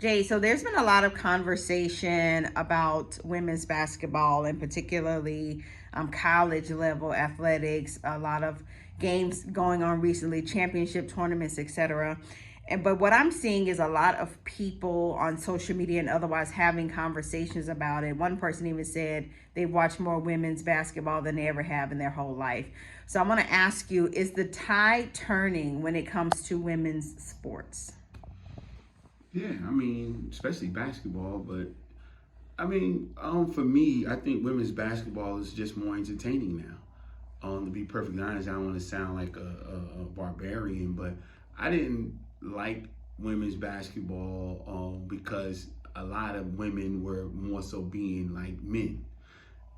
Jay, so there's been a lot of conversation about women's basketball and particularly college level athletics, a lot of games going on recently, championship tournaments, etc. But what I'm seeing is a lot of people on social media and otherwise having conversations about it. One person even said they watch more women's basketball than they ever have in their whole life. So I want to ask you, is the tide turning when it comes to women's sports? Yeah, I mean, especially basketball, but for me, I think women's basketball is just more entertaining now. To be perfectly honest, I don't want to sound like a barbarian, but I didn't like women's basketball because a lot of women were more so being like men,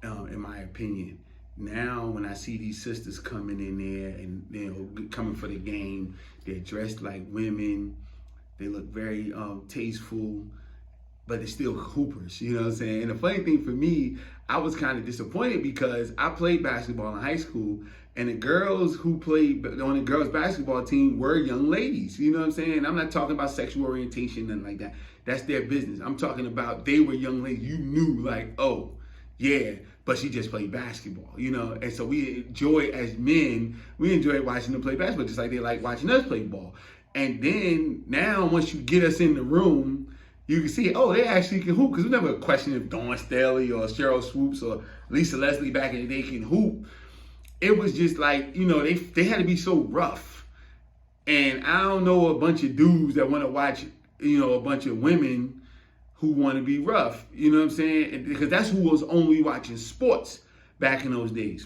in my opinion. Now, when I see these sisters coming in there and coming for the game, they're dressed like women. They look very tasteful, but they're still hoopers. You know what I'm saying? And the funny thing for me, I was kind of disappointed because I played basketball in high school, and the girls who played on the girls basketball team were young ladies. You know what I'm saying? I'm not talking about sexual orientation, nothing like that. That's their business. I'm talking about they were young ladies. You knew, like, oh, yeah, but she just played basketball, you know? And so we enjoy, as men, we enjoy watching them play basketball just like they like watching us play ball. And then now, once you get us in the room, you can see, oh, they actually can hoop. Because we never questioned if Dawn Staley or Cheryl Swoops or Lisa Leslie back in the day can hoop. It was just like, they had to be so rough. And I don't know a bunch of dudes that want to watch, a bunch of women who want to be rough. You know what I'm saying? Because that's who was only watching sports back in those days.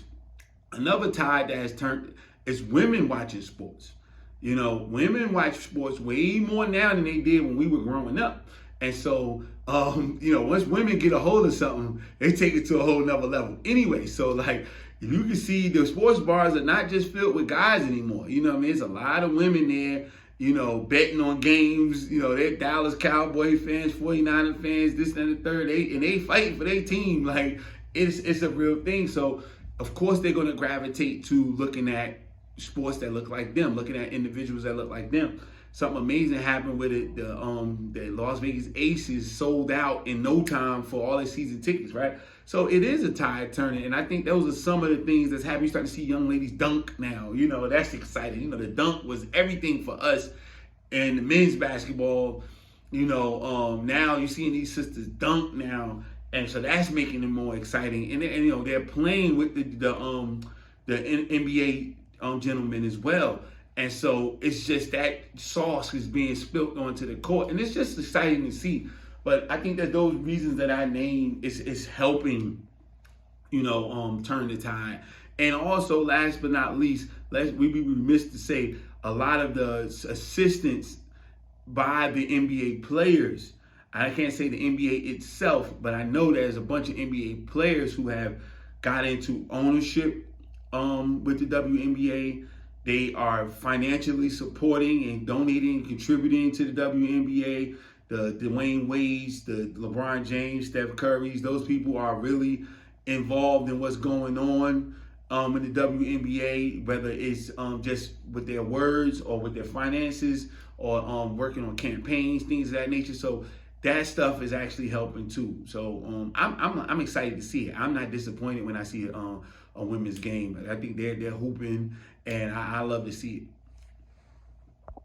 Another tide that has turned is women watching sports. Women watch sports way more now than they did when we were growing up. And so, once women get a hold of something, they take it to a whole nother level. Anyway, so like, if you can see, the sports bars are not just filled with guys anymore. You know what I mean? There's a lot of women there, betting on games. They're Dallas Cowboy fans, 49er fans, this and the third. They fighting for their team. Like, it's a real thing. So, of course, they're going to gravitate to looking at sports that look like them, looking at individuals that look like them. Something amazing happened with it. The Las Vegas Aces sold out in no time for all their season tickets, right? So it is a tide turning, and I think those are some of the things that's happening. You start to see young ladies dunk now. That's exciting. The dunk was everything for us in the men's basketball. Now you're seeing these sisters dunk now, and so that's making it more exciting. And they're playing with the NBA gentlemen as well. And so it's just that sauce is being spilt onto the court. And it's just exciting to see. But I think that those reasons that I named is helping, turn the tide. And also, last but not least, we be remiss to say a lot of the assistance by the NBA players. I can't say the NBA itself, but I know there's a bunch of NBA players who have got into ownership with the WNBA. They are financially supporting and donating and contributing to the WNBA. The Dwayne Wades, the LeBron James, Steph Curry's, those people are really involved in what's going on in the WNBA, whether it's just with their words or with their finances or working on campaigns, things of that nature. So that stuff is actually helping too. So I'm excited to see it. I'm not disappointed when I see a women's game. I think they're hooping, and I love to see it.